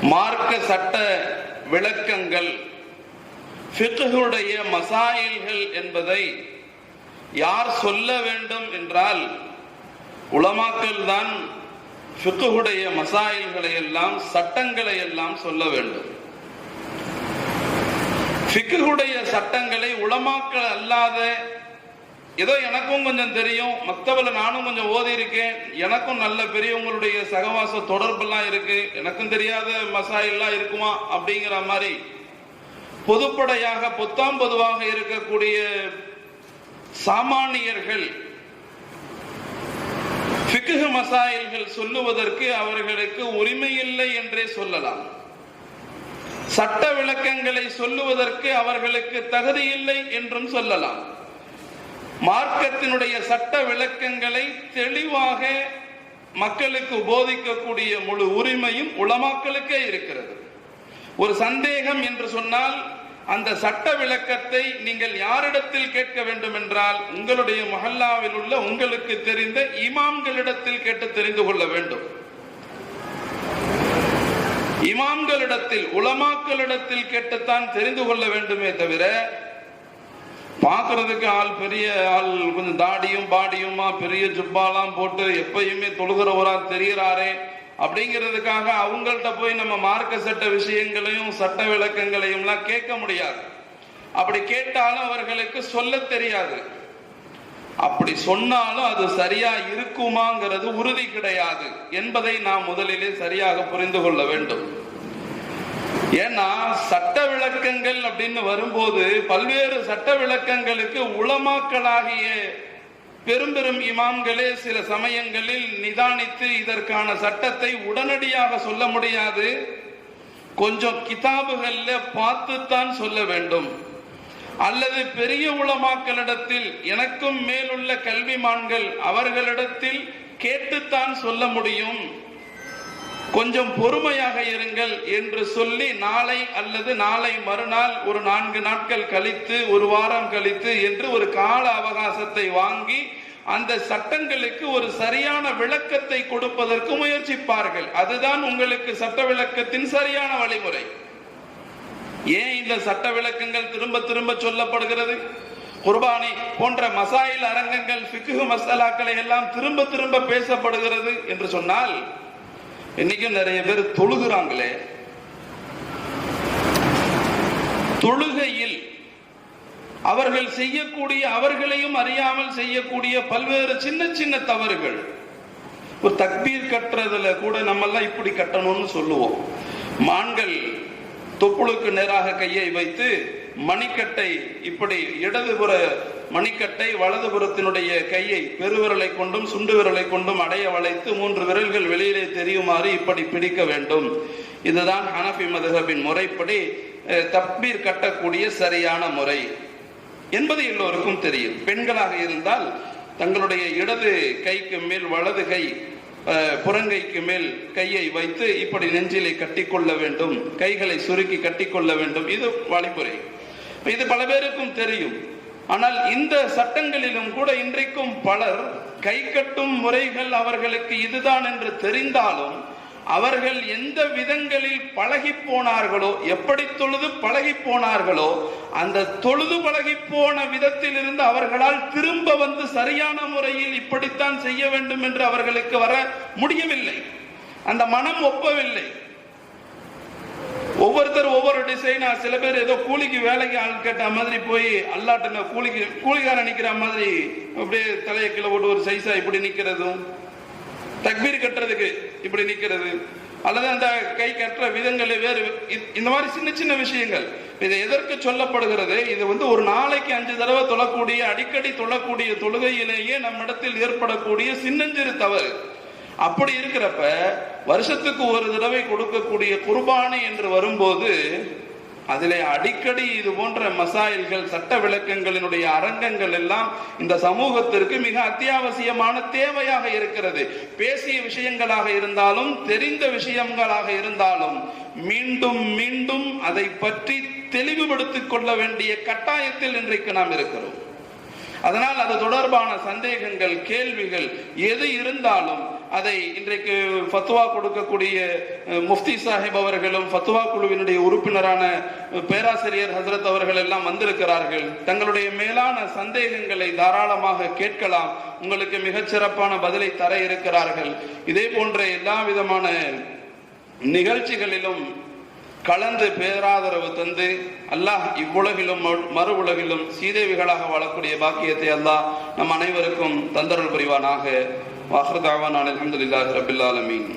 மார்க்க சட்ட விளக்கங்கள், ஃபிக்ஹுடைய மசாயில்கள் என்பதை யார் சொல்ல வேண்டும் என்றால் உலமாக்கள் தான் ஃபிக்ஹுடைய மசாயில்களை எல்லாம், சட்டங்களை எல்லாம் சொல்ல வேண்டும். ஃபிக்ஹுடைய சட்டங்களை உலமாக்கள் அல்லாத, ஏதோ எனக்கும் கொஞ்சம் தெரியும், மக்தபில் நானும் கொஞ்சம் ஓதி இருக்கேன், எனக்கும் நல்ல பெரியவங்களுடைய சகவாச தொடர்பெல்லாம் இருக்கு, எனக்கும் தெரியாத மசாயில்லாம் இருக்குமா அப்படிங்கிற மாதிரி பொதுப்படையாக பொத்தாம் பொதுவாக இருக்கக்கூடிய சாமானியர்கள் ஃபிக்ஹ் மசாயில்கள் சொல்லுவதற்கு அவர்களுக்கு உரிமை இல்லை என்றே சொல்லலாம். சட்ட விளக்கங்களை சொல்லுவதற்கு அவர்களுக்கு தகுதி இல்லை என்றும் சொல்லலாம். மார்க்கத்தினுடைய சட்ட விளக்கங்களை தெளிவாக மக்களுக்கு போதிக்கக்கூடிய முழு உரிமையும் உலமாக்களுக்கே இருக்கிறது. ஒரு சந்தேகம் என்று சொன்னால் அந்த சட்ட விளக்கத்தை நீங்கள் யாரிடத்தில் கேட்க வேண்டும் என்றால் உங்களுடைய மஹல்லாவில் உள்ள உங்களுக்கு தெரிந்த இமாம்களிடத்தில் கேட்டு தெரிந்து கொள்ள வேண்டும். இமாம்களிடத்தில், உலமாக்களிடத்தில் கேட்டுத்தான் தெரிந்து கொள்ள வேண்டுமே தவிர, பார்க்கறதுக்கு ஆள் பெரிய ஆள், கொஞ்சம் தாடியும் பாடியுமா பெரிய ஜுப்பாலாம் போட்டு எப்பயுமே தொழுகிறவரா தெரிகிறாரே அப்படிங்கிறதுக்காக அவங்கள்ட்ட போய் நம்ம மார்க்க சட்ட விஷயங்களையும் சட்ட விளக்கங்களையும் எல்லாம் கேட்க முடியாது. அப்படி கேட்டாலும் அவர்களுக்கு சொல்ல தெரியாது. அப்படி சொன்னாலும் அது சரியா இருக்குமாங்கிறது உறுதி கிடையாது என்பதை நாம் முதலிலே சரியாக புரிந்து கொள்ள வேண்டும். ஏன்னா சட்ட விளக்கங்கள் அப்படின்னு வரும்போது பல்வேறு சட்ட விளக்கங்களுக்கு உலமாக்களாகிய பெரும் பெரும் இமாம்களே சில சமயங்களில் நிதானித்து இதற்கான சட்டத்தை உடனடியாக சொல்ல முடியாது. கொஞ்சம் கிதாபுகள்ல பார்த்துத்தான் சொல்ல வேண்டும். அல்லது பெரிய உலமாக்களிடத்தில், எனக்கும் மேலுள்ள கல்விமான்கள் அவர்களிடத்தில் கேட்டுத்தான் சொல்ல முடியும். கொஞ்சம் பொறுமையாக இருங்கள் என்று சொல்லி நாளை அல்லது நாளை மறுநாள், ஒரு 4 நாட்கள் கழித்து, ஒரு வாரம் கழித்து என்று ஒரு கால அவகாசத்தை வாங்கி அந்த சட்டங்களுக்கு ஒரு சரியான விளக்கத்தை கொடுப்பதற்கு முயற்சிப்பார்கள். அதுதான் உங்களுக்கு சட்ட விளக்கத்தின் சரியான வழிமுறை. ஏன் இந்த சட்ட விளக்கங்கள் திரும்ப திரும்ப சொல்லப்படுகிறது? குர்பானி போன்ற மசாயில் அரங்கங்கள், ஃபிக்ஹ் மசாலாக்களை எல்லாம் திரும்ப திரும்ப பேசப்படுகிறது என்று சொன்னால், இன்னைக்கும் நிறைய பேர் தொழுகிறாங்களே, தொழுகையில் அவர்கள் செய்யக்கூடிய, அவர்களையும் அறியாமல் செய்யக்கூடிய பல்வேறு சின்ன சின்ன தவறுகள். ஒரு தக்பீர் கட்டுறதுல கூட நம்ம எல்லாம் இப்படி கட்டணும்னு சொல்லுவோம். மான்கள் தொப்புளுக்கு நேராக கையை வைத்து மணிக்கட்டை இப்படி இடதுபுற மணிக்கட்டை வலதுபுறத்தினுடைய கையை பெருவிரலை கொண்டும் சுண்டு விரலை கொண்டும் அடைய வளைத்து 3 விரல்கள் வெளியிலே தெரியுமாறு இப்படி பிடிக்க வேண்டும். இதுதான் ஹனஃபி மதுஹபின் முறைப்படி தக்பீர் கட்டக்கூடிய சரியான முறை என்பது எல்லோருக்கும் தெரியும். பெண்களாக இருந்தால் தங்களுடைய இடது கைக்கு மேல் வலது கை புறங்கைக்கு மேல் கையை வைத்து இப்படி நெஞ்சிலை கட்டிக்கொள்ள வேண்டும், கைகளை சுருக்கி கட்டிக்கொள்ள வேண்டும். இது வழிமுறை. இது பல பேருக்கும் தெரியும். ஆனால் இந்த சட்டங்களிலும் கூட இன்றைக்கும் பலர் கை கட்டும் முறைகள் அவர்களுக்கு இதுதான் என்று தெரிந்தாலும் அவர்கள் எந்த விதங்களில் பழகி போனார்களோ, எப்படி தொழுது பழகி போனார்களோ, அந்த தொழுது பழகி போன விதத்தில் இருந்து அவர்களால் திரும்ப வந்து சரியான முறையில் இப்படித்தான் செய்ய வேண்டும் என்று அவர்களுக்கு வர முடியவில்லை. அந்த மனம் ஒப்பவில்லை. ஒவ்வொருத்தர் ஒவ்வொரு டிசைனா, சில பேர் ஏதோ கூலிக்கு வேலைக்கு ஆள் கேட்ட மாதிரி போய் அல்லாட்ட கூலிக்கார நிக்கிற மாதிரி அப்படியே தலையை கீழே போட்டு ஒரு சைஸா இப்படி நிக்கிறதும், தக்பீர் கட்டுறதுக்கு இப்படி நிக்கிறது, அல்லது அந்த கை கட்டுற விதங்களை வேறு, இந்த மாதிரி சின்ன சின்ன விஷயங்கள். இது எதற்கு சொல்லப்படுகிறது? இது ஒரு நாளைக்கு 5 தடவை தொழக்கூடிய, அடிக்கடி தொழக்கூடிய தொழுகையிலேயே நம்மிடத்தில் ஏற்படக்கூடிய சின்னஞ்சிறு தவறு. அப்படி இருக்கிறப்ப வருஷத்துக்கு ஒரு தடவை கொடுக்கக்கூடிய குர்பானி என்று வரும்போது அதிலே அடிக்கடி இது போன்ற மசாயில்கள், சட்ட விளக்கங்களினுடைய அரங்கங்கள் எல்லாம் இந்த சமூகத்திற்கு மிக அத்தியாவசியமான தேவையாக இருக்கிறது. பேசிய விஷயங்களாக இருந்தாலும், தெரிந்த விஷயங்களாக இருந்தாலும் மீண்டும் மீண்டும் அதை பற்றி தெளிவுபடுத்திக் கொள்ள வேண்டிய கட்டாயத்தில் இன்றைக்கு நாம் இருக்கிறோம். அதனால் அது தொடர்பான சந்தேகங்கள், கேள்விகள் எது இருந்தாலும் அதை இன்றைக்கு ஃபத்வா கொடுக்கக்கூடிய முஃப்தி சாஹிப் அவர்களும் ஃபத்வா குழுவினுடைய உறுப்பினரான பேராசிரியர் ஹசரத் அவர்கள் எல்லாம் வந்திருக்கிறார்கள். தங்களுடைய மேலான சந்தேகங்களை தாராளமாக கேட்கலாம். உங்களுக்கு மிகச்சிறப்பான பதிலை தர இருக்கிறார்கள். இதே போன்ற எல்லா விதமான நிகழ்ச்சிகளிலும் கலந்து பேராதரவு தந்து அல்லாஹ் இவ்வுலகிலும் மறு உலகிலும் சீதேவிகளாக வாழக்கூடிய பாக்கியத்தை அல்லாஹ் நம் அனைவருக்கும் தந்தருள் புரிவானாக. வாஹிர் தாவானா அல்ஹம்துலில்லாஹி ரப்பில் ஆலமீன்.